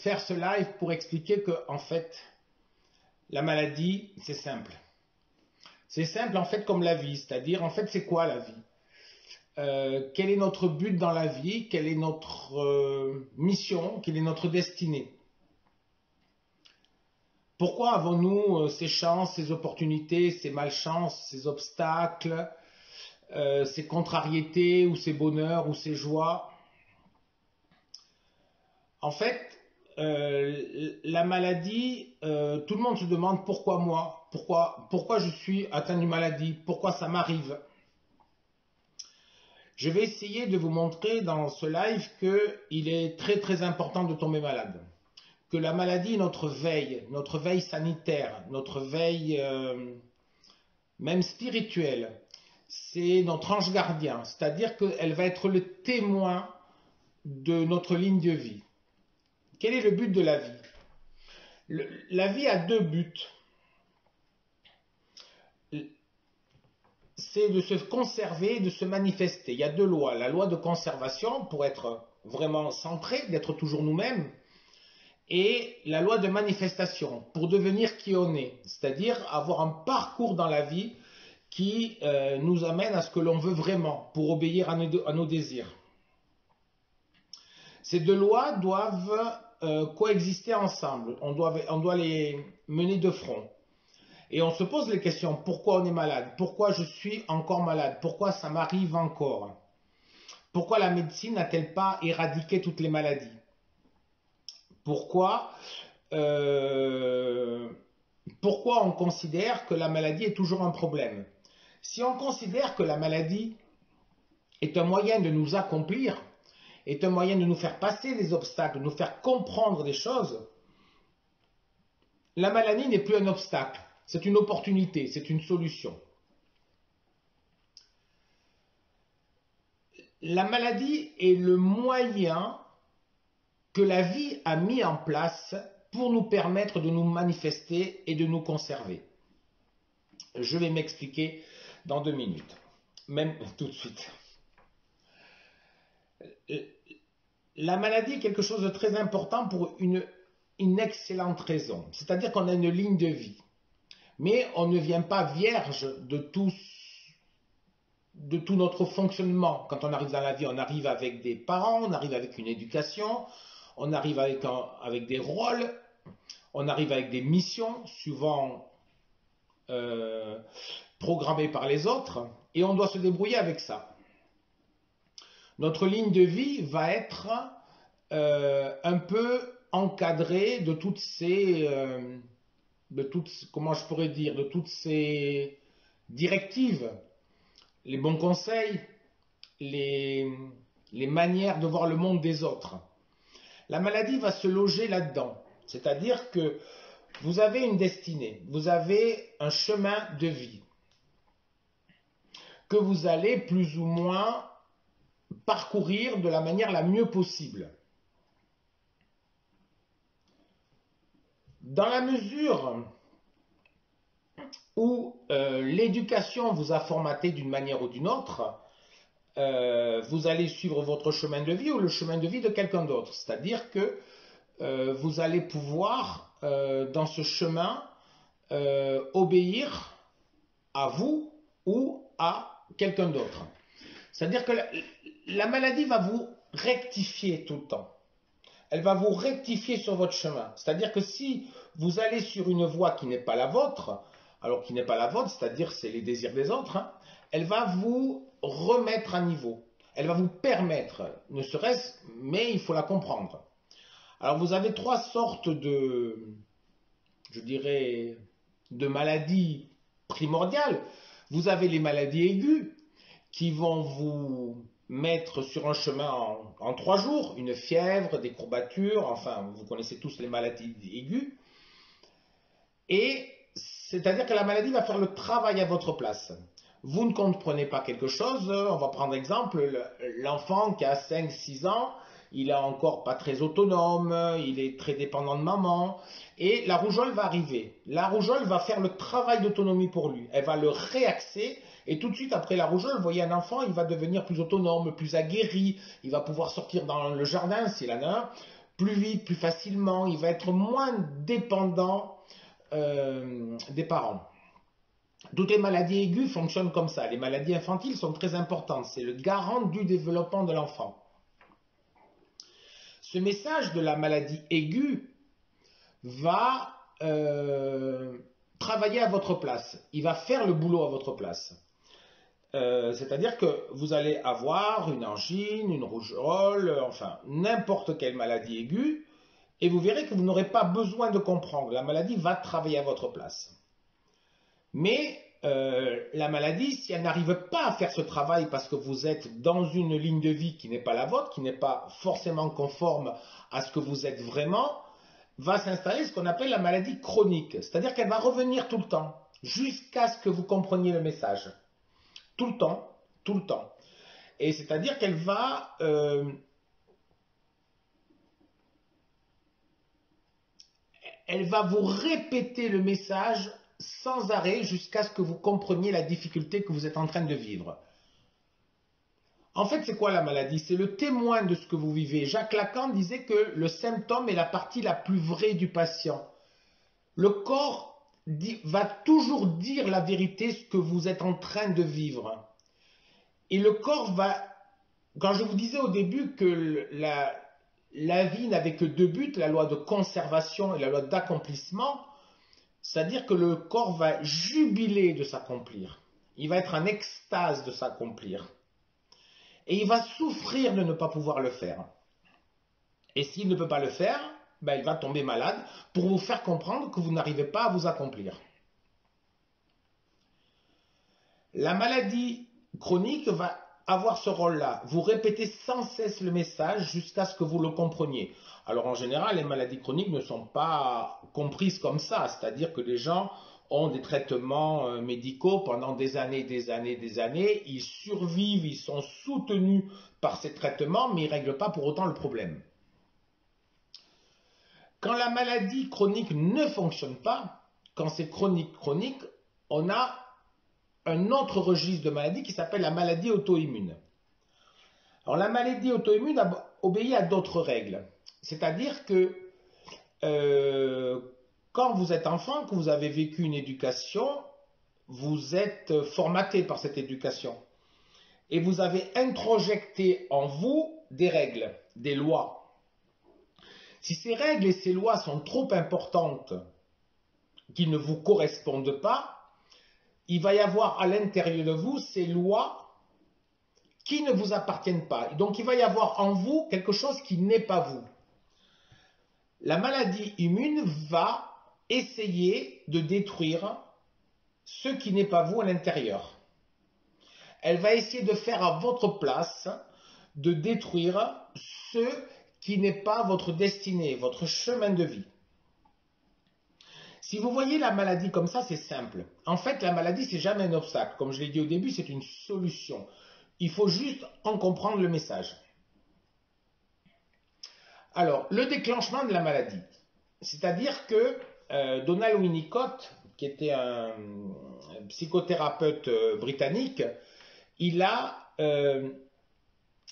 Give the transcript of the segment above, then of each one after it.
faire ce live pour expliquer que, en fait, la maladie, c'est simple. C'est simple, en fait, comme la vie. C'est-à-dire, en fait, c'est quoi la vie? Quel est notre but dans la vie? Quelle est notre mission? Quelle est notre destinée? Pourquoi avons-nous ces chances, ces opportunités, ces malchances, ces obstacles, ces contrariétés, ou ces bonheurs, ou ces joies? En fait, la maladie, tout le monde se demande pourquoi moi, pourquoi je suis atteint d'une maladie, pourquoi ça m'arrive. Je vais essayer de vous montrer dans ce live qu'il est très très important de tomber malade. Que la maladie est notre veille sanitaire, notre veille même spirituelle. C'est notre ange gardien, c'est-à-dire qu'elle va être le témoin de notre ligne de vie. Quel est le but de la vie? La vie a deux buts. C'est de se conserver, de se manifester. Il y a deux lois. La loi de conservation, pour être vraiment centré, d'être toujours nous-mêmes, et la loi de manifestation, pour devenir qui on est, c'est-à-dire avoir un parcours dans la vie qui nous amène à ce que l'on veut vraiment, pour obéir à nos désirs. Ces deux lois doivent coexister ensemble, on doit les mener de front. Et on se pose les questions, pourquoi on est malade? Pourquoi je suis encore malade? Pourquoi ça m'arrive encore? Pourquoi la médecine n'a-t-elle pas éradiqué toutes les maladies? Pourquoi on considère que la maladie est toujours un problème? Si on considère que la maladie est un moyen de nous accomplir, est un moyen de nous faire passer des obstacles, de nous faire comprendre des choses, la maladie n'est plus un obstacle, c'est une opportunité, c'est une solution. La maladie est le moyen que la vie a mis en place pour nous permettre de nous manifester et de nous conserver. Je vais m'expliquer dans 2 minutes, même tout de suite. La maladie est quelque chose de très important pour une excellente raison, c'est-à-dire qu'on a une ligne de vie, mais on ne vient pas vierge de tout notre fonctionnement. Quand on arrive dans la vie, on arrive avec des parents, on arrive avec une éducation, on arrive avec des rôles, on arrive avec des missions, souvent programmées par les autres, et on doit se débrouiller avec ça. Notre ligne de vie va être un peu encadrée de toutes ces, comment je pourrais dire, de toutes ces directives, les bons conseils, les manières de voir le monde des autres. La maladie va se loger là-dedans, c'est-à-dire que vous avez une destinée, vous avez un chemin de vie que vous allez plus ou moins parcourir de la manière la mieux possible. Dans la mesure où l'éducation vous a formaté d'une manière ou d'une autre, vous allez suivre votre chemin de vie ou le chemin de vie de quelqu'un d'autre. C'est-à-dire que vous allez pouvoir, dans ce chemin, obéir à vous ou à quelqu'un d'autre. C'est-à-dire que la maladie va vous rectifier tout le temps. Elle va vous rectifier sur votre chemin. C'est-à-dire que si vous allez sur une voie qui n'est pas la vôtre, alors qui n'est pas la vôtre, c'est-à-dire c'est les désirs des autres, hein, elle va vous remettre à niveau. Elle va vous permettre, ne serait-ce, mais il faut la comprendre. Alors vous avez 3 sortes je dirais, de maladies primordiales. Vous avez les maladies aiguës qui vont vous mettre sur un chemin en 3 jours, une fièvre, des courbatures, enfin vous connaissez tous les maladies aiguës. Et c'est-à-dire que la maladie va faire le travail à votre place. Vous ne comprenez pas quelque chose, on va prendre exemple, l'enfant qui a 5-6 ans, il est encore pas très autonome, il est très dépendant de maman, et la rougeole va arriver. La rougeole va faire le travail d'autonomie pour lui, elle va le réaxer, et tout de suite après la rougeole, vous voyez un enfant, il va devenir plus autonome, plus aguerri, il va pouvoir sortir dans le jardin s'il en a un, plus vite, plus facilement, il va être moins dépendant des parents. Toutes les maladies aiguës fonctionnent comme ça. Les maladies infantiles sont très importantes. C'est le garant du développement de l'enfant. Ce message de la maladie aiguë va travailler à votre place. Il va faire le boulot à votre place. C'est-à-dire que vous allez avoir une angine, une rougeole, enfin n'importe quelle maladie aiguë, et vous verrez que vous n'aurez pas besoin de comprendre. La maladie va travailler à votre place. Mais la maladie, si elle n'arrive pas à faire ce travail parce que vous êtes dans une ligne de vie qui n'est pas la vôtre, qui n'est pas forcément conforme à ce que vous êtes vraiment, va s'installer ce qu'on appelle la maladie chronique. C'est-à-dire qu'elle va revenir tout le temps, jusqu'à ce que vous compreniez le message. Tout le temps, tout le temps. Et c'est-à-dire qu'elle va... elle va vous répéter le message sans arrêt jusqu'à ce que vous compreniez la difficulté que vous êtes en train de vivre. En fait, c'est quoi la maladie? C'est le témoin de ce que vous vivez. Jacques Lacan disait que le symptôme est la partie la plus vraie du patient. Le corps va toujours dire la vérité, ce que vous êtes en train de vivre. Et le corps va... Quand je vous disais au début que la vie n'avait que deux buts, la loi de conservation et la loi d'accomplissement, c'est-à-dire que le corps va jubiler de s'accomplir. Il va être en extase de s'accomplir. Et il va souffrir de ne pas pouvoir le faire. Et s'il ne peut pas le faire, ben il va tomber malade pour vous faire comprendre que vous n'arrivez pas à vous accomplir. La maladie chronique va avoir ce rôle-là. Vous répétez sans cesse le message jusqu'à ce que vous le compreniez. Alors en général, les maladies chroniques ne sont pas comprises comme ça. C'est-à-dire que les gens ont des traitements médicaux pendant des années, des années, des années. Ils survivent, ils sont soutenus par ces traitements, mais ils ne règlent pas pour autant le problème. Quand la maladie chronique ne fonctionne pas, quand c'est chronique, on a un autre registre de maladie qui s'appelle la maladie auto-immune. Alors la maladie auto-immune obéit à d'autres règles. C'est-à-dire que quand vous êtes enfant, que vous avez vécu une éducation, vous êtes formaté par cette éducation. Et vous avez introjecté en vous des règles, des lois. Si ces règles et ces lois sont trop importantes, qui ne vous correspondent pas, il va y avoir à l'intérieur de vous ces lois qui ne vous appartiennent pas. Donc il va y avoir en vous quelque chose qui n'est pas vous. La maladie immune va essayer de détruire ce qui n'est pas vous à l'intérieur. Elle va essayer de faire à votre place, de détruire ce qui n'est pas votre destinée, votre chemin de vie. Si vous voyez la maladie comme ça, c'est simple. En fait, la maladie, c'est jamais un obstacle. Comme je l'ai dit au début, c'est une solution. Il faut juste en comprendre le message. Alors, le déclenchement de la maladie. C'est-à-dire que Donald Winnicott, qui était un psychothérapeute britannique, il a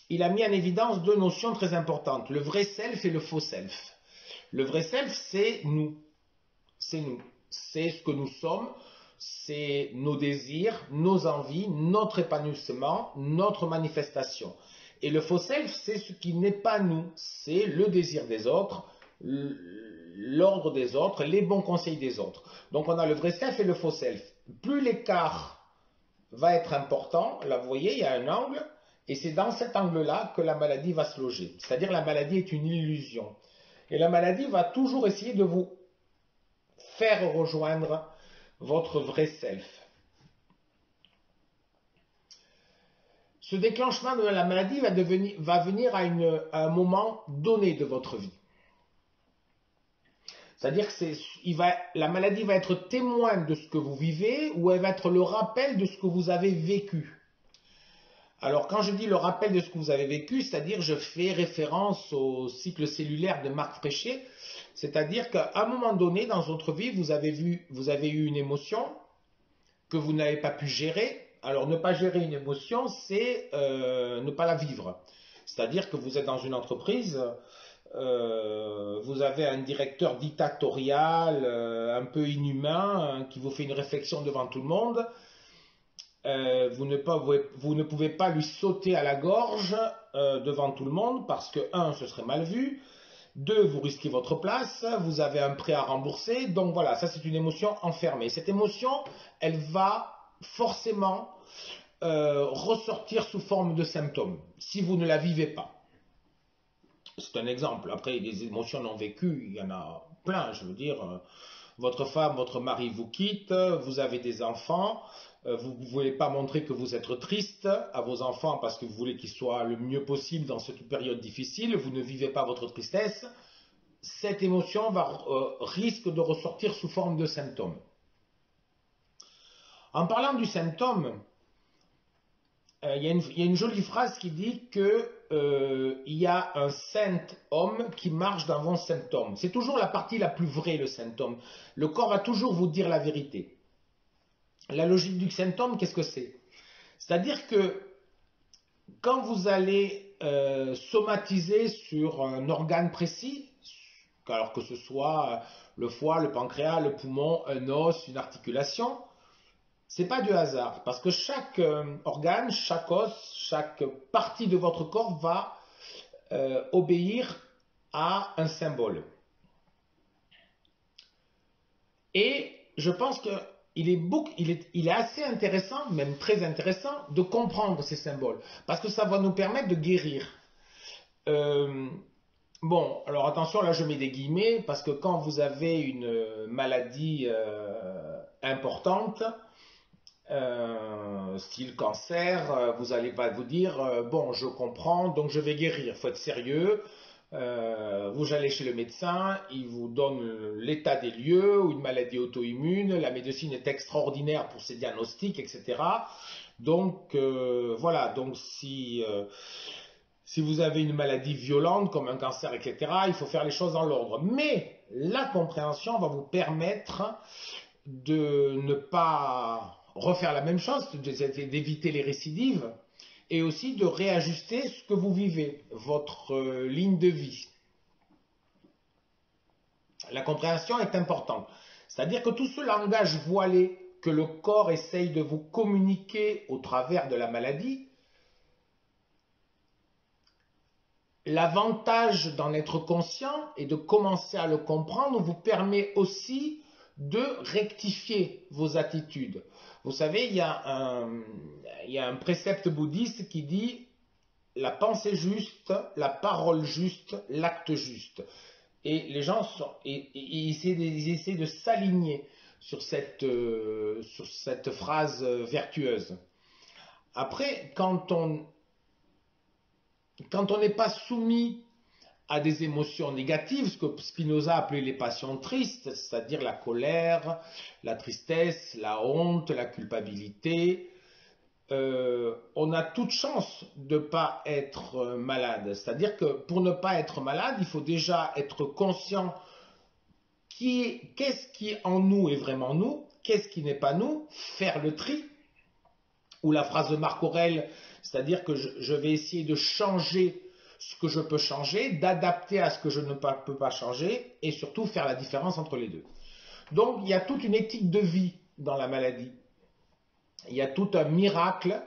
mis en évidence deux notions très importantes. Le vrai self et le faux self. Le vrai self, c'est nous. C'est nous, c'est ce que nous sommes, c'est nos désirs, nos envies, notre épanouissement, notre manifestation. Et le faux self, c'est ce qui n'est pas nous, c'est le désir des autres, l'ordre des autres, les bons conseils des autres. Donc on a le vrai self et le faux self. Plus l'écart va être important, là vous voyez, il y a un angle, et c'est dans cet angle-là que la maladie va se loger. C'est-à-dire la maladie est une illusion. Et la maladie va toujours essayer de vous faire rejoindre votre vrai self. Ce déclenchement de la maladie va venir à un moment donné de votre vie. C'est-à-dire que la maladie va être témoin de ce que vous vivez ou elle va être le rappel de ce que vous avez vécu. Alors quand je dis le rappel de ce que vous avez vécu, c'est-à-dire je fais référence au cycle cellulaire de Marc Fréchet, c'est-à-dire qu'à un moment donné dans votre vie, vous avez eu une émotion que vous n'avez pas pu gérer. Alors ne pas gérer une émotion, c'est ne pas la vivre. C'est-à-dire que vous êtes dans une entreprise, vous avez un directeur dictatorial, un peu inhumain, qui vous fait une réflexion devant tout le monde. Vous ne pouvez pas lui sauter à la gorge devant tout le monde parce que, un, ce serait mal vu. Deux, vous risquez votre place, vous avez un prêt à rembourser. Donc voilà, ça c'est une émotion enfermée. Cette émotion, elle va forcément ressortir sous forme de symptômes si vous ne la vivez pas. C'est un exemple. Après, des émotions non vécues, il y en a plein. Je veux dire, votre femme, votre mari vous quitte, vous avez des enfants, vous ne voulez pas montrer que vous êtes triste à vos enfants parce que vous voulez qu'ils soient le mieux possible dans cette période difficile, vous ne vivez pas votre tristesse. Cette émotion risque de ressortir sous forme de symptômes. En parlant du symptôme, il y a une jolie phrase qui dit que il y a un saint homme qui marche dans vos symptômes. C'est toujours la partie la plus vraie, le symptôme. Le corps va toujours vous dire la vérité. La logique du symptôme, qu'est-ce que c'est? C'est-à-dire que quand vous allez somatiser sur un organe précis, alors que ce soit le foie, le pancréas, le poumon, un os, une articulation, c'est pas du hasard, parce que chaque organe, chaque os, chaque partie de votre corps va obéir à un symbole. Et je pense qu'il est assez intéressant, même très intéressant, de comprendre ces symboles, parce que ça va nous permettre de guérir. Bon, alors attention, là je mets des guillemets, parce que quand vous avez une maladie importante, style cancer, vous n'allez pas vous dire bon, je comprends, donc je vais guérir. Il faut être sérieux. Vous allez chez le médecin, il vous donne l'état des lieux ou une maladie auto-immune. La médecine est extraordinaire pour ses diagnostics, etc. Donc voilà. Donc si vous avez une maladie violente comme un cancer, etc., il faut faire les choses dans l'ordre. Mais la compréhension va vous permettre de ne pas refaire la même chose, d'éviter les récidives et aussi de réajuster ce que vous vivez, votre ligne de vie. La compréhension est importante. C'est-à-dire que tout ce langage voilé que le corps essaye de vous communiquer au travers de la maladie, l'avantage d'en être conscient et de commencer à le comprendre vous permet aussi de rectifier vos attitudes. Vous savez, il y a un précepte bouddhiste qui dit la pensée juste, la parole juste, l'acte juste. Et les gens ils essaient de s'aligner sur cette phrase vertueuse. Après, quand on n'est pas soumis à des émotions négatives, ce que Spinoza a appelé les passions tristes, c'est-à-dire la colère, la tristesse, la honte, la culpabilité, on a toute chance de ne pas être malade. C'est-à-dire que pour ne pas être malade, il faut déjà être conscient qu'est-ce qui en nous est vraiment nous, qu'est-ce qui n'est pas nous, faire le tri, ou la phrase de Marc Aurèle, c'est-à-dire que je vais essayer de changer ce que je peux changer, d'adapter à ce que je ne peux pas changer, et surtout faire la différence entre les deux. Donc il y a toute une éthique de vie dans la maladie. Il y a tout un miracle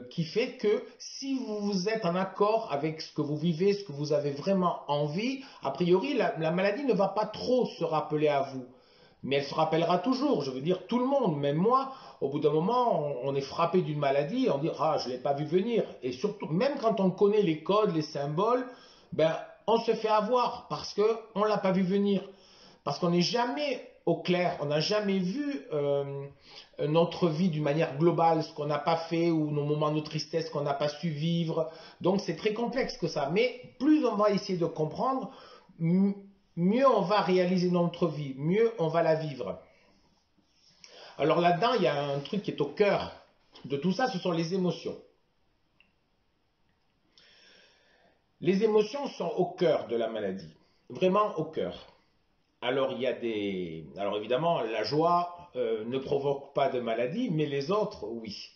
qui fait que si vous êtes en accord avec ce que vous vivez, ce que vous avez vraiment envie, a priori la maladie ne va pas trop se rappeler à vous. Mais elle se rappellera toujours, je veux dire tout le monde, même moi, au bout d'un moment, on est frappé d'une maladie, on dit « Ah, je ne l'ai pas vu venir ». Et surtout, même quand on connaît les codes, les symboles, ben, on se fait avoir parce qu'on ne l'a pas vu venir. Parce qu'on n'est jamais au clair, on n'a jamais vu notre vie d'une manière globale, ce qu'on n'a pas fait ou nos moments de tristesse qu'on n'a pas su vivre. Donc c'est très complexe que ça. Mais plus on va essayer de comprendre, mieux on va réaliser notre vie, mieux on va la vivre. Alors là-dedans, il y a un truc qui est au cœur de tout ça, ce sont les émotions. Les émotions sont au cœur de la maladie, vraiment au cœur. Alors évidemment, la joie ne provoque pas de maladie, mais les autres, oui.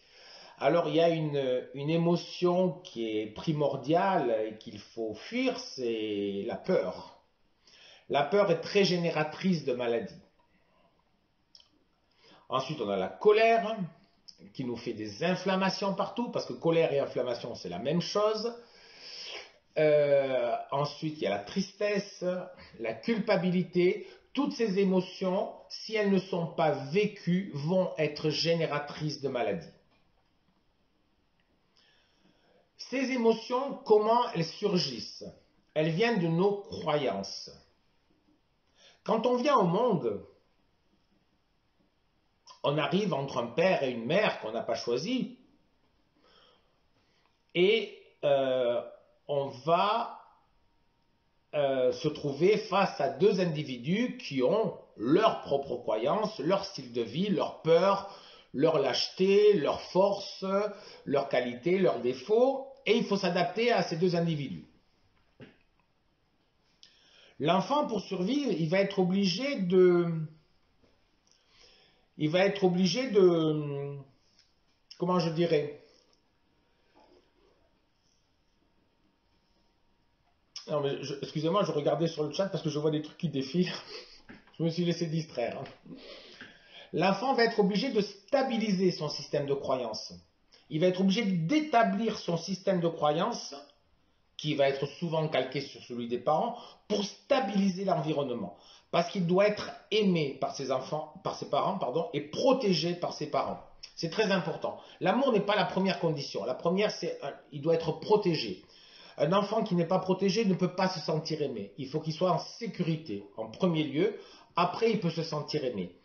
Alors il y a une émotion qui est primordiale et qu'il faut fuir, c'est la peur. La peur est très génératrice de maladies. Ensuite, on a la colère qui nous fait des inflammations partout, parce que colère et inflammation, c'est la même chose. Ensuite, il y a la tristesse, la culpabilité. Toutes ces émotions, si elles ne sont pas vécues, vont être génératrices de maladies. Ces émotions, comment elles surgissent? Elles viennent de nos croyances. Quand on vient au monde, on arrive entre un père et une mère qu'on n'a pas choisi, et on va se trouver face à deux individus qui ont leurs propres croyances, leur style de vie, leur peur, leur lâcheté, leur force, leurs qualités, leurs défauts, et il faut s'adapter à ces deux individus. L'enfant, pour survivre, il va être obligé de... Comment je dirais? Non, mais excusez-moi, je regardais sur le chat parce que je vois des trucs qui défilent. Je me suis laissé distraire. L'enfant va être obligé de stabiliser son système de croyance. Il va être obligé d'établir son système de croyance, qui va être souvent calqué sur celui des parents, pour stabiliser l'environnement. Parce qu'il doit être aimé par ses parents, et protégé par ses parents. C'est très important. L'amour n'est pas la première condition. La première, c'est il doit être protégé. Un enfant qui n'est pas protégé ne peut pas se sentir aimé. Il faut qu'il soit en sécurité, en premier lieu. Après, il peut se sentir aimé.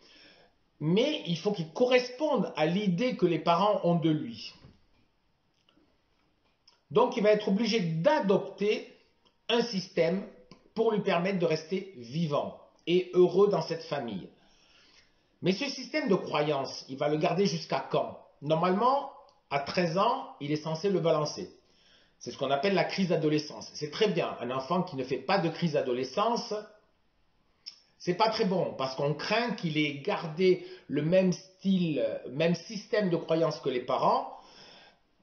Mais il faut qu'il corresponde à l'idée que les parents ont de lui. Donc, il va être obligé d'adopter un système pour lui permettre de rester vivant et heureux dans cette famille. Mais ce système de croyance, il va le garder jusqu'à quand? Normalement, à 13 ans, il est censé le balancer. C'est ce qu'on appelle la crise d'adolescence. C'est très bien. Un enfant qui ne fait pas de crise d'adolescence, c'est pas très bon parce qu'on craint qu'il ait gardé le même style, même système de croyance que les parents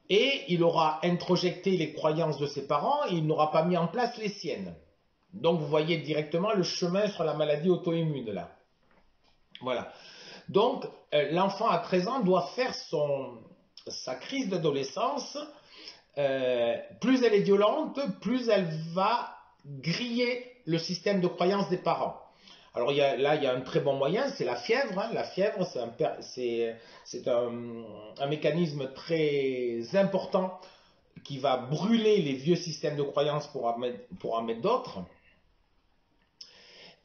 et il aura introjecté les croyances de ses parents et il n'aura pas mis en place les siennes. Donc vous voyez directement le chemin sur la maladie auto-immune là. Voilà. Donc l'enfant à 13 ans doit faire sa crise d'adolescence. Plus elle est violente, plus elle va griller le système de croyance des parents. Alors il y a un très bon moyen, c'est la fièvre. La fièvre, c'est un mécanisme très important qui va brûler les vieux systèmes de croyance pour en mettre d'autres.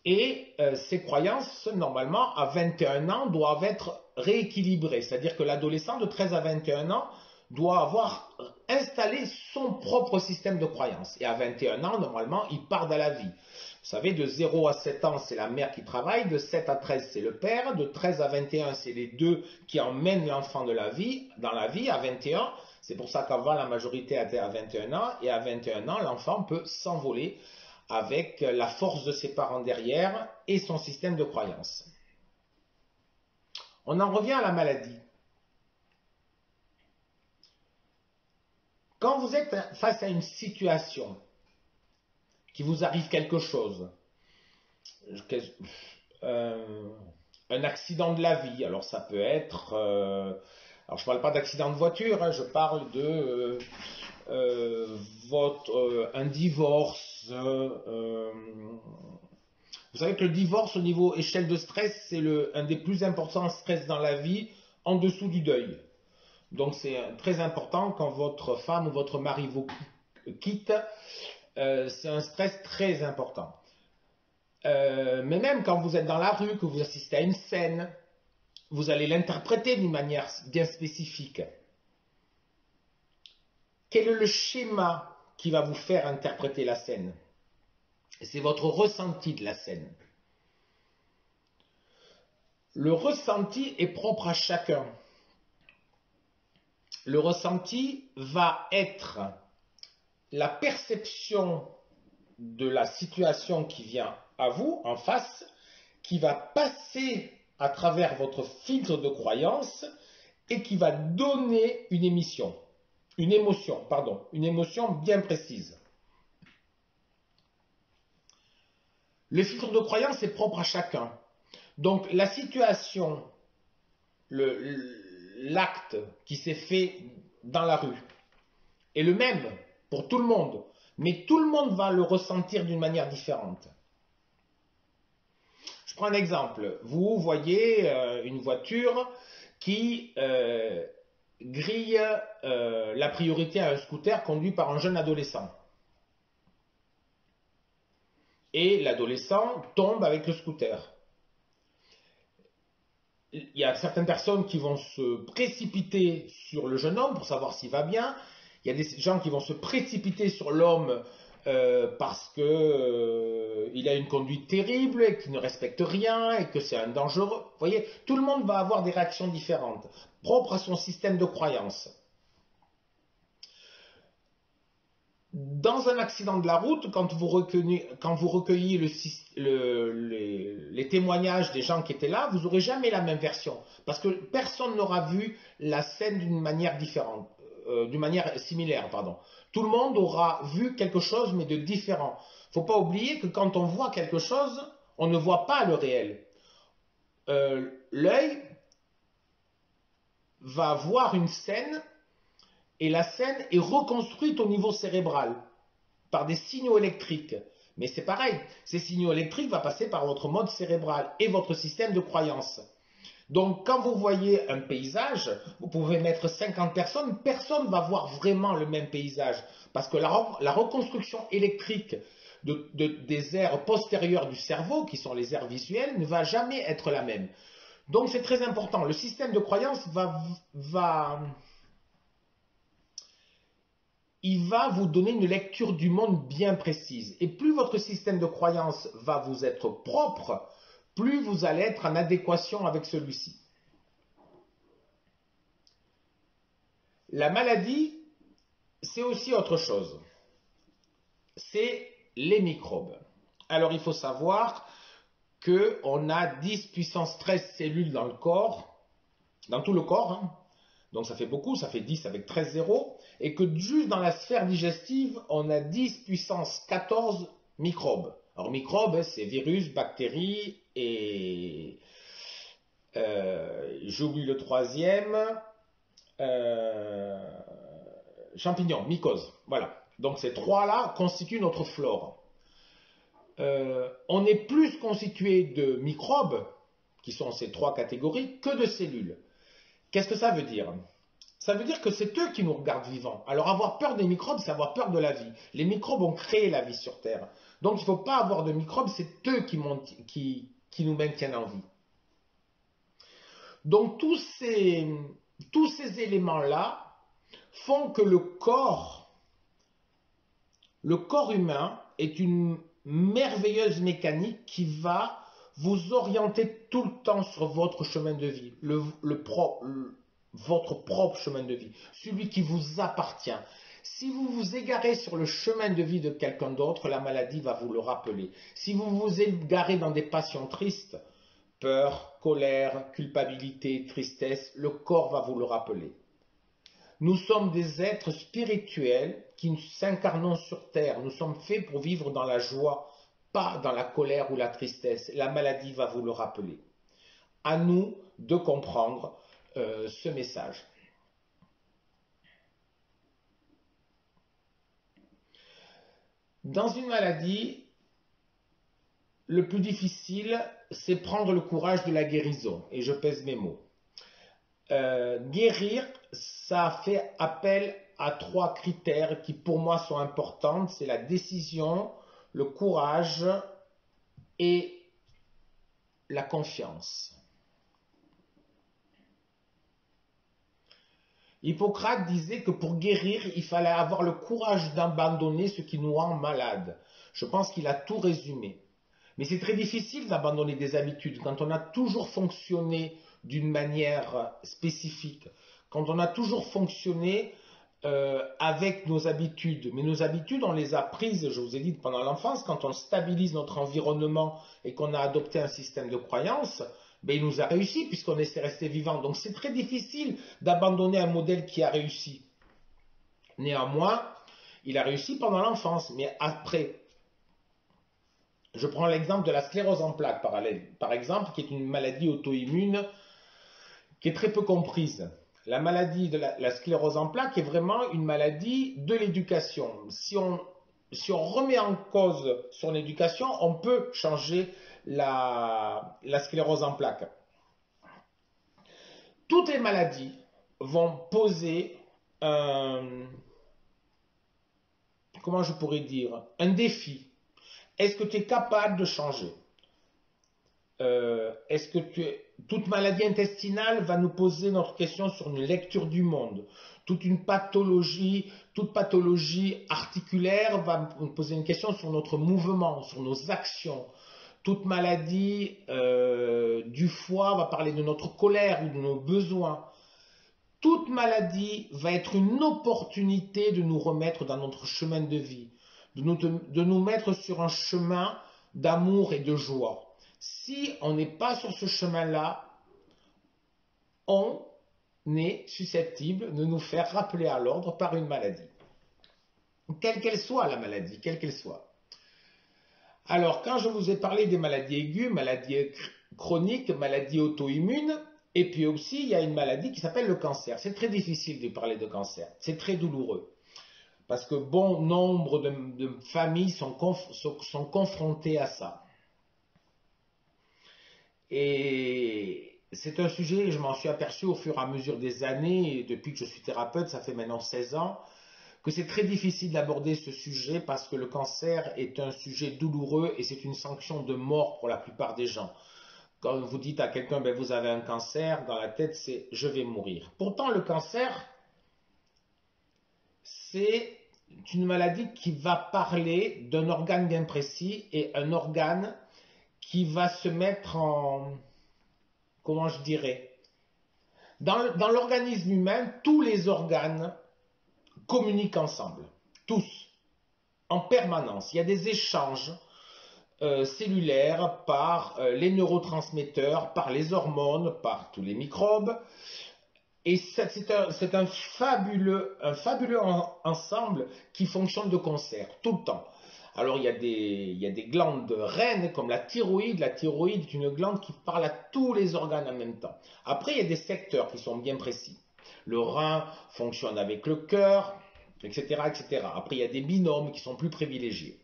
Et ces croyances, normalement, à 21 ans, doivent être rééquilibrées. C'est-à-dire que l'adolescent de 13 à 21 ans doit avoir installé son propre système de croyance. Et à 21 ans, normalement, il part dans la vie. Vous savez, de 0 à 7 ans, c'est la mère qui travaille, de 7 à 13, c'est le père, de 13 à 21, c'est les deux qui emmènent l'enfant dans la vie, à 21. C'est pour ça qu'avant, la majorité était à 21 ans, et à 21 ans, l'enfant peut s'envoler avec la force de ses parents derrière et son système de croyance. On en revient à la maladie. Quand vous êtes face à une situation, qu'il vous arrive quelque chose, un accident de la vie, alors ça peut être, alors je ne parle pas d'accident de voiture, hein, je parle de un divorce. Vous savez que le divorce au niveau échelle de stress, c'est un des plus importants stress dans la vie, en dessous du deuil. Donc c'est très important quand votre femme ou votre mari vous quitte, c'est un stress très important. Mais même quand vous êtes dans la rue, que vous assistez à une scène, vous allez l'interpréter d'une manière bien spécifique. Quel est le schéma qui va vous faire interpréter la scène? C'est votre ressenti de la scène. Le ressenti est propre à chacun. Le ressenti va être la perception de la situation qui vient à vous, en face, qui va passer à travers votre filtre de croyance et qui va donner une émotion, une émotion bien précise. Le filtre de croyance est propre à chacun. Donc la situation, l'acte qui s'est fait dans la rue est le même pour tout le monde, mais tout le monde va le ressentir d'une manière différente. Je prends un exemple. Vous voyez une voiture qui grille la priorité à un scooter conduit par un jeune adolescent. Et l'adolescent tombe avec le scooter. Il y a certaines personnes qui vont se précipiter sur le jeune homme pour savoir s'il va bien. Il y a des gens qui vont se précipiter sur l'homme parce qu'il a une conduite terrible et qu'il ne respecte rien et que c'est un dangereux. Vous voyez, tout le monde va avoir des réactions différentes, propres à son système de croyance. Dans un accident de la route, quand vous recueillez les témoignages des gens qui étaient là, vous n'aurez jamais la même version. Parce que personne n'aura vu la scène d'une manière différente, d'une manière similaire, pardon. Tout le monde aura vu quelque chose, mais de différent. Il ne faut pas oublier que quand on voit quelque chose, on ne voit pas le réel. L'œil va voir une scène, et la scène est reconstruite au niveau cérébral par des signaux électriques. Mais c'est pareil, ces signaux électriques vont passer par votre mode cérébral et votre système de croyance. Donc quand vous voyez un paysage, vous pouvez mettre 50 personnes, personne ne va voir vraiment le même paysage. Parce que la reconstruction électrique des aires postérieures du cerveau, qui sont les aires visuelles, ne va jamais être la même. Donc c'est très important. Le système de croyance il va vous donner une lecture du monde bien précise. Et plus votre système de croyance va vous être propre, plus vous allez être en adéquation avec celui-ci. La maladie, c'est aussi autre chose. C'est les microbes. Alors il faut savoir qu'on a 10 puissance 13 cellules dans le corps, dans tout le corps, hein. Donc ça fait beaucoup, ça fait 10 avec 13 zéros, et que juste dans la sphère digestive, on a 10 puissance 14 microbes. Alors microbes, c'est virus, bactéries et j'oublie le troisième, champignons, mycoses. Voilà. Donc ces trois-là constituent notre flore. On est plus constitué de microbes, qui sont ces trois catégories, que de cellules. Qu'est-ce que ça veut dire? Ça veut dire que c'est eux qui nous regardent vivants. Alors avoir peur des microbes, c'est avoir peur de la vie. Les microbes ont créé la vie sur Terre. Donc il ne faut pas avoir de microbes, c'est eux qui nous maintiennent en vie. Donc tous ces éléments-là font que le corps humain est une merveilleuse mécanique qui va vous orienter tout le temps sur votre chemin de vie, votre propre chemin de vie, celui qui vous appartient. Si vous vous égarez sur le chemin de vie de quelqu'un d'autre, la maladie va vous le rappeler. Si vous vous égarez dans des passions tristes, peur, colère, culpabilité, tristesse, le corps va vous le rappeler. Nous sommes des êtres spirituels qui s'incarnons sur terre. Nous sommes faits pour vivre dans la joie, pas dans la colère ou la tristesse. La maladie va vous le rappeler. À nous de comprendre ce message. Dans une maladie, le plus difficile, c'est prendre le courage de la guérison. Et je pèse mes mots. Guérir, ça fait appel à 3 critères qui pour moi sont importants. C'est la décision, le courage et la confiance. Hippocrate disait que pour guérir, il fallait avoir le courage d'abandonner ce qui nous rend malade. Je pense qu'il a tout résumé. Mais c'est très difficile d'abandonner des habitudes quand on a toujours fonctionné d'une manière spécifique, quand on a toujours fonctionné avec nos habitudes. Mais nos habitudes, on les a prises, je vous ai dit, pendant l'enfance, quand on stabilise notre environnement et qu'on a adopté un système de croyance, Ben, il nous a réussi puisqu'on est resté vivant. Donc c'est très difficile d'abandonner un modèle qui a réussi. Néanmoins, il a réussi pendant l'enfance, mais après, je prends l'exemple de la sclérose en plaques, par exemple, qui est une maladie auto-immune qui est très peu comprise. La maladie de la sclérose en plaques est vraiment une maladie de l'éducation. Si on remet en cause son éducation, on peut changer la sclérose en plaques. Toutes les maladies vont poser comment je pourrais dire, un défi. Est-ce que tu es capable de changer? Est-ce que toute maladie intestinale va nous poser notre question sur une lecture du monde. Toute pathologie articulaire va nous poser une question sur notre mouvement, sur nos actions. Toute maladie du foie va parler de notre colère ou de nos besoins. Toute maladie va être une opportunité de nous remettre dans notre chemin de vie, de nous mettre sur un chemin d'amour et de joie. Si on n'est pas sur ce chemin-là, on est susceptible de nous faire rappeler à l'ordre par une maladie. Quelle qu'elle soit la maladie, quelle qu'elle soit. Alors, quand je vous ai parlé des maladies aiguës, maladies chroniques, maladies auto-immunes, et puis aussi, il y a une maladie qui s'appelle le cancer. C'est très difficile de parler de cancer. C'est très douloureux. Parce que bon nombre de familles sont confrontées à ça. Et c'est un sujet, je m'en suis aperçu au fur et à mesure des années, et depuis que je suis thérapeute, ça fait maintenant 16 ans, que c'est très difficile d'aborder ce sujet parce que le cancer est un sujet douloureux et c'est une sanction de mort pour la plupart des gens. Quand vous dites à quelqu'un, ben, vous avez un cancer, dans la tête, c'est je vais mourir. Pourtant, le cancer, c'est une maladie qui va parler d'un organe bien précis et un organe qui va se mettre en, comment je dirais, dans l'organisme humain, tous les organes communiquent ensemble, tous, en permanence. Il y a des échanges cellulaires par les neurotransmetteurs, par les hormones, par tous les microbes. Et c'est un fabuleux ensemble qui fonctionne de concert, tout le temps. Alors il y a des glandes reines comme la thyroïde. La thyroïde est une glande qui parle à tous les organes en même temps. Après, il y a des secteurs qui sont bien précis. Le rein fonctionne avec le cœur, etc., etc. Après, il y a des binômes qui sont plus privilégiés.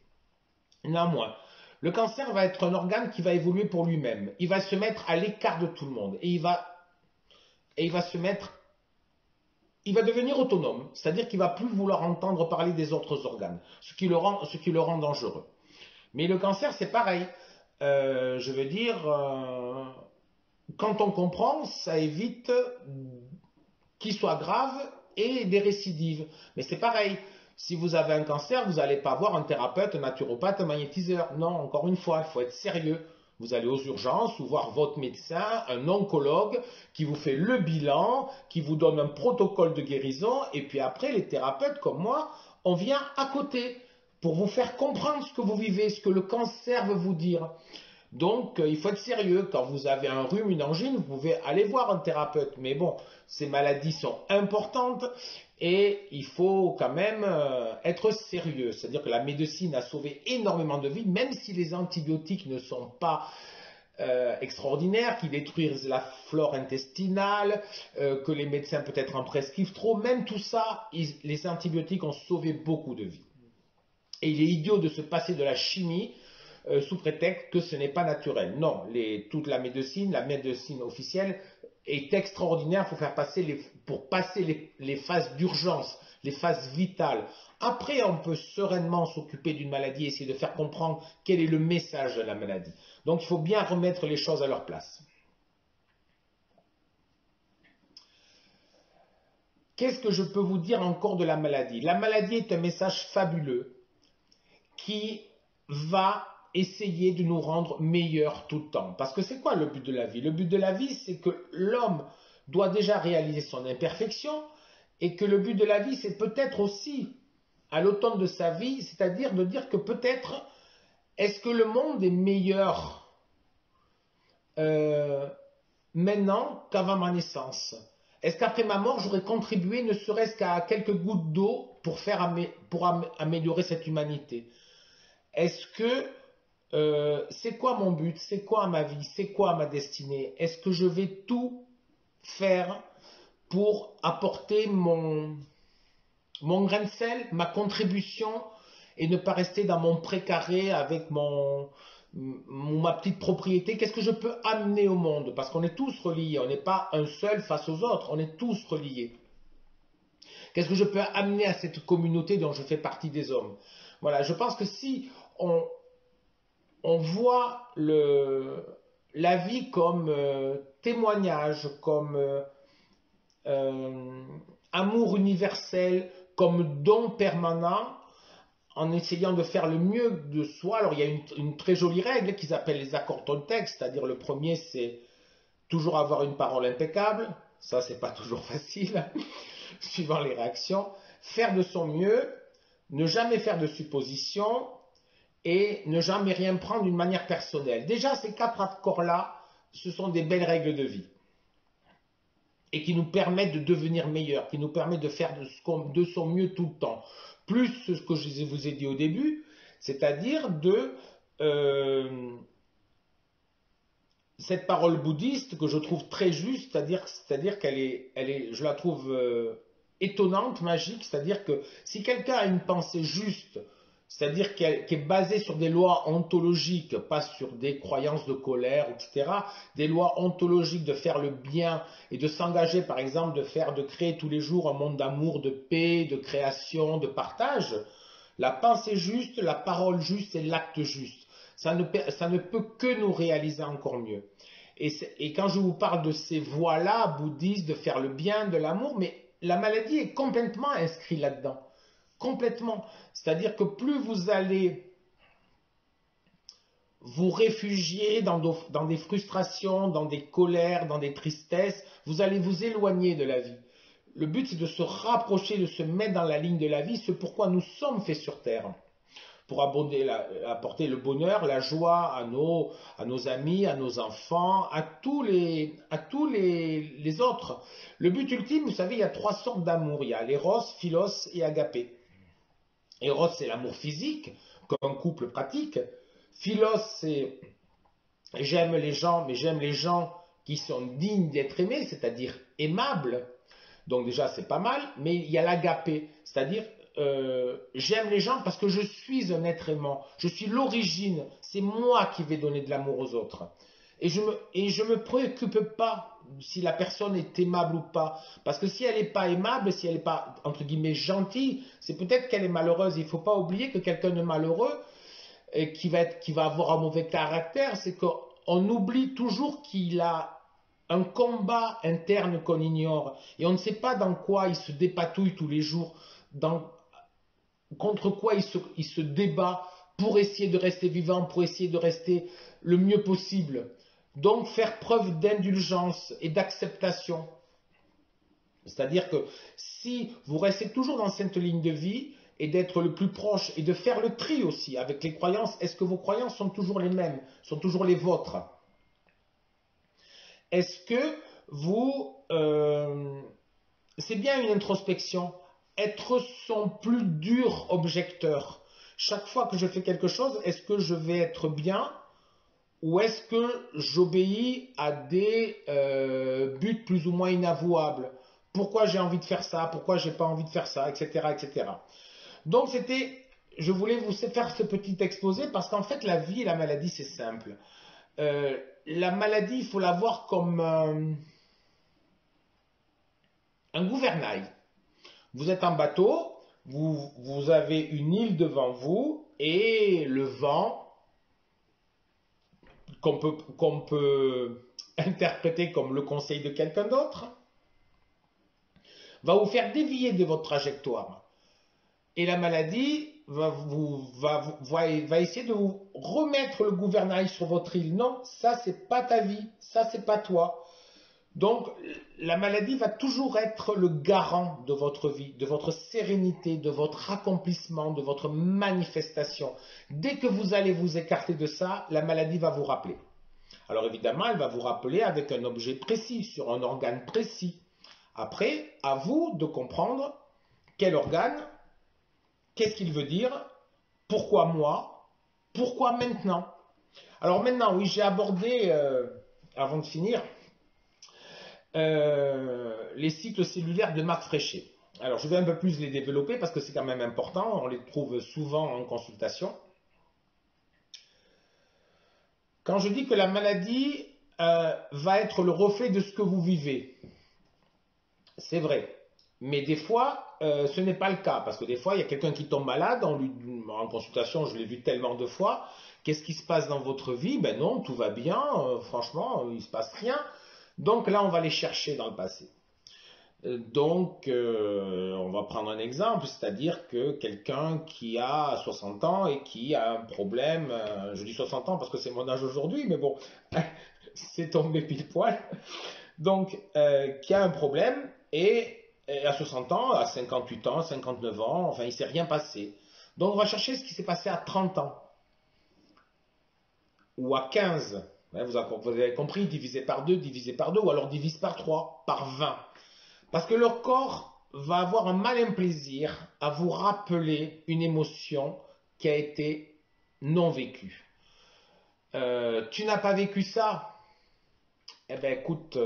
Néanmoins, le cancer va être un organe qui va évoluer pour lui-même. Il va se mettre à l'écart de tout le monde et il va devenir autonome, c'est-à-dire qu'il va plus vouloir entendre parler des autres organes, ce qui le rend dangereux. Mais le cancer, c'est pareil. Je veux dire, quand on comprend, ça évite qu'il soit grave et des récidives. Mais c'est pareil. Si vous avez un cancer, vous n'allez pas voir un thérapeute, un naturopathe, un magnétiseur. Non, encore une fois, il faut être sérieux. Vous allez aux urgences ou voir votre médecin, un oncologue qui vous fait le bilan, qui vous donne un protocole de guérison. Et puis après, les thérapeutes comme moi, on vient à côté pour vous faire comprendre ce que vous vivez, ce que le cancer veut vous dire. Donc, il faut être sérieux. Quand vous avez un rhume, une angine, vous pouvez aller voir un thérapeute. Mais bon, ces maladies sont importantes et il faut quand même être sérieux. C'est-à-dire que la médecine a sauvé énormément de vies, même si les antibiotiques ne sont pas extraordinaires, qui détruisent la flore intestinale, que les médecins peut-être en prescrivent trop. Même tout ça, les antibiotiques ont sauvé beaucoup de vies. Et il est idiot de se passer de la chimie sous prétexte que ce n'est pas naturel. Non, toute la médecine officielle est extraordinaire pour passer les phases d'urgence, les phases vitales. Après, on peut sereinement s'occuper d'une maladie et essayer de faire comprendre quel est le message de la maladie. Donc, il faut bien remettre les choses à leur place. Qu'est-ce que je peux vous dire encore de la maladie? La maladie est un message fabuleux qui va essayer de nous rendre meilleurs tout le temps. Parce que c'est quoi le but de la vie? Le but de la vie, c'est que l'homme doit déjà réaliser son imperfection et que le but de la vie, c'est peut-être aussi, à l'automne de sa vie, c'est-à-dire de dire que peut-être, est-ce que le monde est meilleur maintenant qu'avant ma naissance? Est-ce qu'après ma mort, j'aurais contribué ne serait-ce qu'à quelques gouttes d'eau pour améliorer cette humanité? Est-ce que c'est quoi mon but? C'est quoi ma vie? C'est quoi ma destinée? Est-ce que je vais tout faire pour apporter mon grain de sel, ma contribution, et ne pas rester dans mon précaré avec ma petite propriété? Qu'est-ce que je peux amener au monde? Parce qu'on est tous reliés, on n'est pas un seul face aux autres, on est tous reliés. Qu'est-ce que je peux amener à cette communauté dont je fais partie des hommes? Voilà, je pense que si on voit la vie comme témoignage, comme amour universel, comme don permanent, en essayant de faire le mieux de soi. Alors il y a une très jolie règle qu'ils appellent les accords Toltec, c'est-à-dire le premier c'est toujours avoir une parole impeccable, ça c'est pas toujours facile, suivant les réactions, faire de son mieux, ne jamais faire de suppositions et ne jamais rien prendre d'une manière personnelle. Déjà ces 4 accords-là, ce sont des belles règles de vie et qui nous permettent de devenir meilleurs, qui nous permettent de faire de son mieux tout le temps. Plus ce que je vous ai dit au début, c'est-à-dire de cette parole bouddhiste que je trouve très juste, c'est-à-dire je la trouve étonnante, magique, c'est-à-dire que si quelqu'un a une pensée juste, c'est-à-dire qui est basée sur des lois ontologiques, pas sur des croyances de colère, etc., des lois ontologiques de faire le bien et de s'engager, par exemple, de créer tous les jours un monde d'amour, de paix, de création, de partage, la pensée juste, la parole juste et l'acte juste. Ça ne peut que nous réaliser encore mieux. Et quand je vous parle de ces voies-là, bouddhistes, de faire le bien, de l'amour, mais la maladie est complètement inscrite là-dedans. Complètement. C'est-à-dire que plus vous allez vous réfugier dans des frustrations, dans des colères, dans des tristesses, vous allez vous éloigner de la vie. Le but, c'est de se rapprocher, de se mettre dans la ligne de la vie, ce pourquoi nous sommes faits sur Terre. Pour apporter le bonheur, la joie à nos amis, à nos enfants, à tous les autres. Le but ultime, vous savez, il y a 3 sortes d'amour. Il y a l'éros, philos et agapé. Eros, c'est l'amour physique, qu'un couple pratique. Philos, c'est j'aime les gens, mais j'aime les gens qui sont dignes d'être aimés, c'est-à-dire aimables. Donc déjà, c'est pas mal. Mais il y a l'agapé, c'est-à-dire j'aime les gens parce que je suis un être aimant. Je suis l'origine. C'est moi qui vais donner de l'amour aux autres. Et je me préoccupe pas si la personne est aimable ou pas. Parce que si elle n'est pas aimable, si elle n'est pas, entre guillemets, gentille, c'est peut-être qu'elle est malheureuse. Il ne faut pas oublier que quelqu'un de malheureux, et qui va avoir un mauvais caractère, c'est qu'on oublie toujours qu'il a un combat interne qu'on ignore. Et on ne sait pas dans quoi il se dépatouille tous les jours, contre quoi il se débat pour essayer de rester vivant, pour essayer de rester le mieux possible. Donc faire preuve d'indulgence et d'acceptation. C'est-à-dire que si vous restez toujours dans cette ligne de vie et d'être le plus proche et de faire le tri aussi avec les croyances, est-ce que vos croyances sont toujours les mêmes, sont toujours les vôtres? Est-ce que c'est bien une introspection, être son plus dur objecteur. Chaque fois que je fais quelque chose, est-ce que je vais être bien? Ou est-ce que j'obéis à des buts plus ou moins inavouables? Pourquoi j'ai envie de faire ça? Pourquoi j'ai pas envie de faire ça? Etc. etc. Donc je voulais vous faire ce petit exposé parce qu'en fait la vie et la maladie c'est simple. La maladie, il faut la voir comme un gouvernail. Vous êtes en bateau, vous avez une île devant vous et le vent qu'on peut interpréter comme le conseil de quelqu'un d'autre, va vous faire dévier de votre trajectoire. Et la maladie va essayer de vous remettre le gouvernail sur votre île. Non, ça c'est pas ta vie, ça c'est pas toi. Donc la maladie va toujours être le garant de votre vie, de votre sérénité, de votre accomplissement, de votre manifestation. Dès que vous allez vous écarter de ça, la maladie va vous rappeler. Alors évidemment, elle va vous rappeler avec un objet précis, sur un organe précis. Après, à vous de comprendre quel organe, qu'est-ce qu'il veut dire, pourquoi moi, pourquoi maintenant. Alors maintenant, oui, j'ai abordé, avant de finir, les cycles cellulaires de Marc Fréchet. Alors je vais un peu plus les développer parce que c'est quand même important, on les trouve souvent en consultation. Quand je dis que la maladie va être le reflet de ce que vous vivez, c'est vrai. Mais des fois, ce n'est pas le cas. Parce que des fois, il y a quelqu'un qui tombe malade, en consultation, je l'ai vu tellement de fois. Qu'est-ce qui se passe dans votre vie? Ben non, tout va bien, franchement, il ne se passe rien. Donc là, on va les chercher dans le passé. Donc, on va prendre un exemple, c'est-à-dire que quelqu'un qui a 60 ans et qui a un problème, je dis 60 ans parce que c'est mon âge aujourd'hui, mais bon, c'est tombé pile poil. Donc, qui a un problème et à 60 ans, à 58 ans, 59 ans, enfin, il ne s'est rien passé. Donc, on va chercher ce qui s'est passé à 30 ans ou à 15. Vous avez compris, divisé par 2, divisé par 2, ou alors divise par 3, par 20. Parce que le corps va avoir un malin plaisir à vous rappeler une émotion qui a été non vécue. Tu n'as pas vécu ça? Eh bien écoute,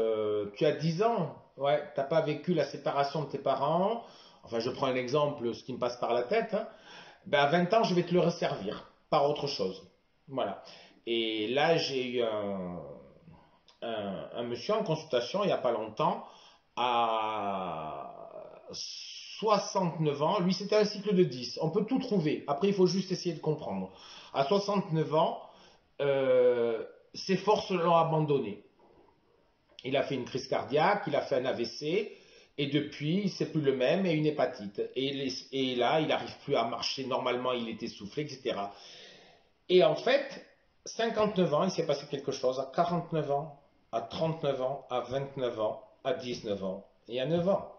tu as 10 ans, ouais, tu n'as pas vécu la séparation de tes parents. Enfin, je prends un exemple, ce qui me passe par la tête. Hein. Ben, à 20 ans, je vais te le resservir par autre chose. Voilà. Et là, j'ai eu un monsieur en consultation il n'y a pas longtemps, à 69 ans, lui c'était un cycle de 10, on peut tout trouver, après il faut juste essayer de comprendre. À 69 ans, ses forces l'ont abandonné. Il a fait une crise cardiaque, il a fait un AVC, et depuis, c'est plus le même, et une hépatite. Et là, il n'arrive plus à marcher normalement, il est essoufflé, etc. Et en fait, 59 ans, il s'est passé quelque chose à 49 ans, à 39 ans, à 29 ans, à 19 ans et à 9 ans.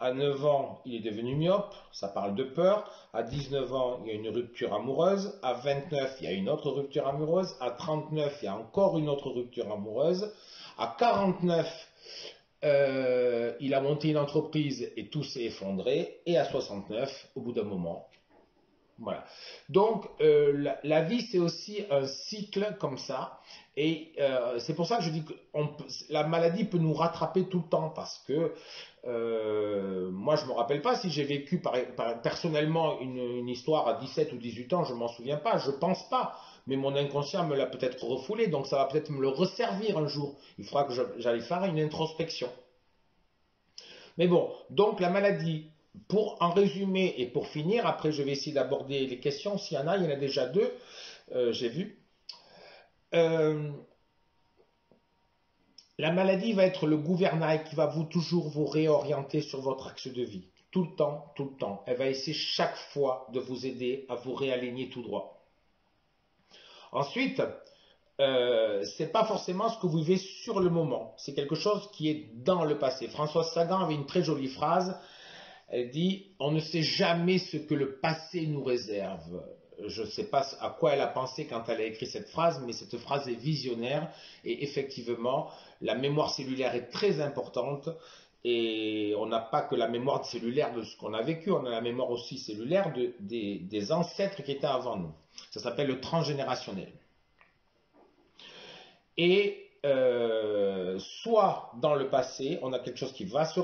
À 9 ans, il est devenu myope, ça parle de peur. À 19 ans, il y a une rupture amoureuse. À 29, il y a une autre rupture amoureuse. À 39, il y a encore une autre rupture amoureuse. À 49, il a monté une entreprise et tout s'est effondré. Et à 69, au bout d'un moment, voilà. Donc, la vie, c'est aussi un cycle comme ça. Et c'est pour ça que je dis que la maladie peut nous rattraper tout le temps. Parce que moi, je ne me rappelle pas si j'ai vécu personnellement une histoire à 17 ou 18 ans. Je ne m'en souviens pas. Je ne pense pas. Mais mon inconscient me l'a peut-être refoulé. Donc, ça va peut-être me le resservir un jour. Il faudra que j'aille faire une introspection. Mais bon, donc la maladie, pour en résumer et pour finir, après je vais essayer d'aborder les questions, s'il y en a, il y en a déjà deux, j'ai vu. La maladie va être le gouvernail qui va toujours vous réorienter sur votre axe de vie. Tout le temps, tout le temps. Elle va essayer chaque fois de vous aider à vous réaligner tout droit. Ensuite, c'est pas forcément ce que vous vivez sur le moment. C'est quelque chose qui est dans le passé. Françoise Sagan avait une très jolie phrase. Elle dit, on ne sait jamais ce que le passé nous réserve. Je ne sais pas à quoi elle a pensé quand elle a écrit cette phrase, mais cette phrase est visionnaire. Et effectivement, la mémoire cellulaire est très importante. Et on n'a pas que la mémoire cellulaire de ce qu'on a vécu, on a la mémoire aussi cellulaire des ancêtres qui étaient avant nous. Ça s'appelle le transgénérationnel. Et soit dans le passé, on a quelque chose qui va se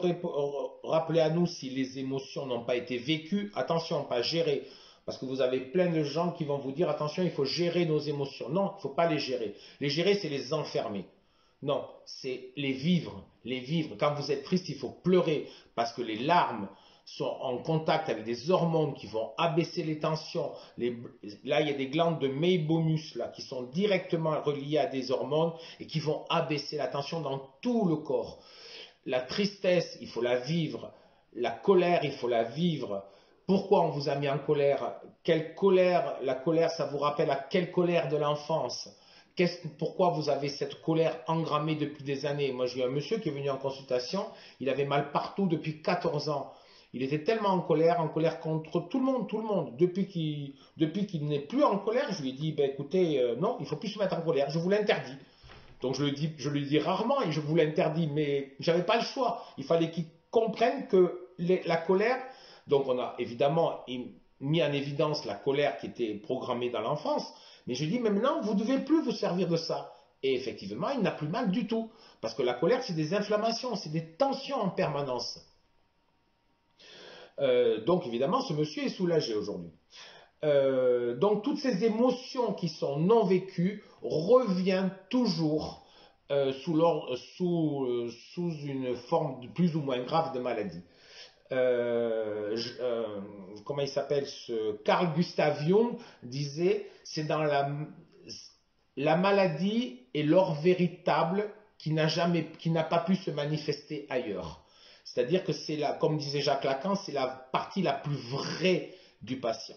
rappeler à nous si les émotions n'ont pas été vécues. Attention, pas gérer. Parce que vous avez plein de gens qui vont vous dire, attention, il faut gérer nos émotions. Non, il ne faut pas les gérer. Les gérer, c'est les enfermer. Non, c'est les vivre. Les vivre. Quand vous êtes triste, il faut pleurer. Parce que les larmes sont en contact avec des hormones qui vont abaisser les tensions. Là, il y a des glandes de Meibonus là, qui sont directement reliées à des hormones et qui vont abaisser la tension dans tout le corps. La tristesse, il faut la vivre. La colère, il faut la vivre. Pourquoi on vous a mis en colère? Quelle colère? La colère, ça vous rappelle à quelle colère de l'enfance? Pourquoi vous avez cette colère engrammée depuis des années? Moi, j'ai eu un monsieur qui est venu en consultation, il avait mal partout depuis 14 ans. Il était tellement en colère contre tout le monde, tout le monde. Depuis qu'il n'est plus en colère, je lui ai dit, ben, écoutez, non, il ne faut plus se mettre en colère, je vous l'interdis. Donc je le dis rarement et je vous l'interdis, mais j'avais pas le choix. Il fallait qu'il comprenne que la colère, donc on a évidemment mis en évidence la colère qui était programmée dans l'enfance, mais je dis maintenant vous ne devez plus vous servir de ça. Et effectivement, il n'a plus mal du tout, parce que la colère c'est des inflammations, c'est des tensions en permanence. Donc évidemment, ce monsieur est soulagé aujourd'hui. Donc toutes ces émotions qui sont non vécues reviennent toujours sous une forme de plus ou moins grave de maladie. Comment il s'appelle, Carl Gustav Jung disait, c'est dans la maladie est l'or véritable qui n'a pas pu se manifester ailleurs. C'est-à-dire que c'est comme disait Jacques Lacan, c'est la partie la plus vraie du patient.